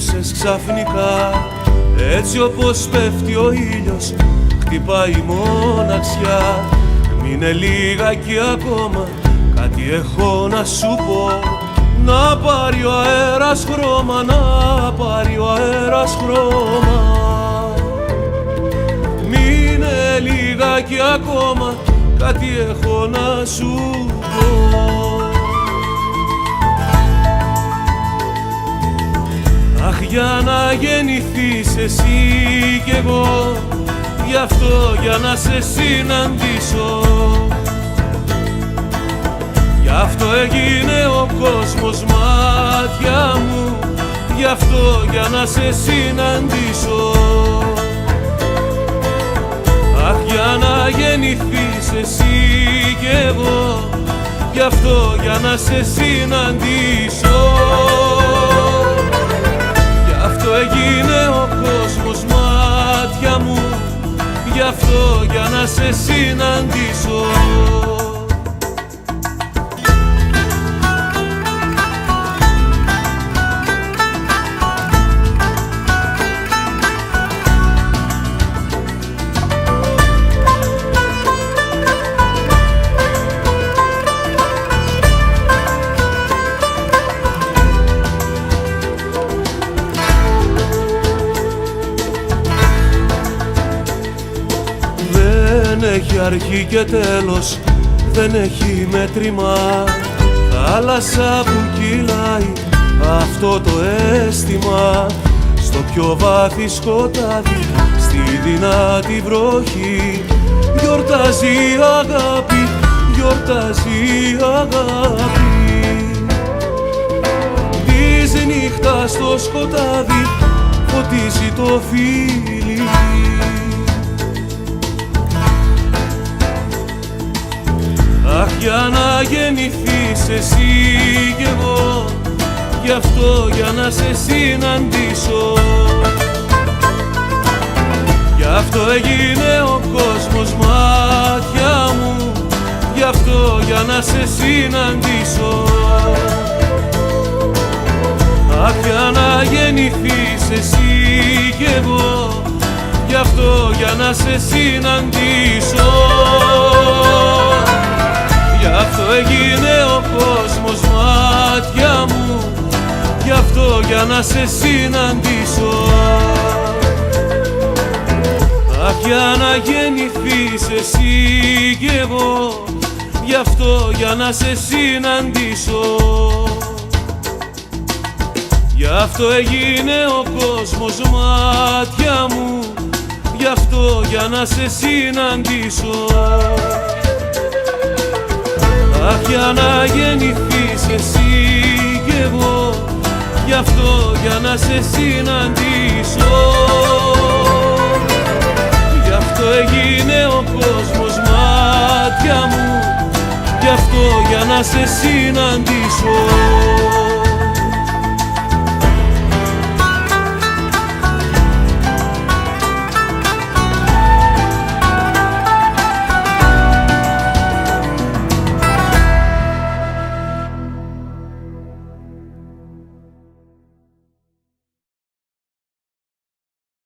ξύπνησες ξαφνικά, έτσι όπως πέφτει ο ήλιος χτυπάει η μοναξιά. Μείνε λίγακι ακόμα, κάτι έχω να σου πω. Να πάρει ο αέρας χρώμα, να πάρει ο αέρας χρώμα. Μείνε λίγακι ακόμα, κάτι έχω να σου πω. Αχ, για να γεννηθείς εσύ κι εγώ, γι' αυτό για να σε συναντήσω. Γι' αυτό έγινε ο κόσμος μάτια μου, γι' αυτό για να σε συναντήσω. Αχ, για να γεννηθείς εσύ κι εγώ, γι' αυτό για να σε συναντήσω. Γι' αυτό έγινε ο κόσμος μάτια μου, γι' αυτό για να σε συναντήσω. Δεν έχει αρχή και τέλος, δεν έχει μέτρημα. Θάλασσα που κυλάει αυτό το αίσθημα, στο πιο βάθη σκοτάδι, στη δυνατή βροχή. Γιορτάζει η αγάπη, γιορτάζει η αγάπη. Της νύχτας στο σκοτάδι φωτίζει το φίλι. Αχ, για να γεννηθείς εσύ κι εγώ, γι' αυτό για να σε συναντήσω. Γι' αυτό έγινε ο κόσμος μάτια μου, γι' αυτό για να σε συναντήσω. Αχ, για να γεννηθείς εσύ κι εγώ, γι' αυτό για να σε συναντήσω. Γι' αυτό έγινε ο κόσμος μάτια μου, γι' αυτό για να σε συναντήσω. Αχ, για να γεννηθείς εσύ κι εγώ, γι' αυτό για να σε συναντήσω. Γι' αυτό έγινε ο κόσμος μάτια μου, γι' αυτό για να σε συναντήσω. Αχ, για να γεννηθείς εσύ κι εγώ, γι' αυτό για να σε συναντήσω. Γι' αυτό έγινε ο κόσμος μάτια μου, γι' αυτό για να σε συναντήσω.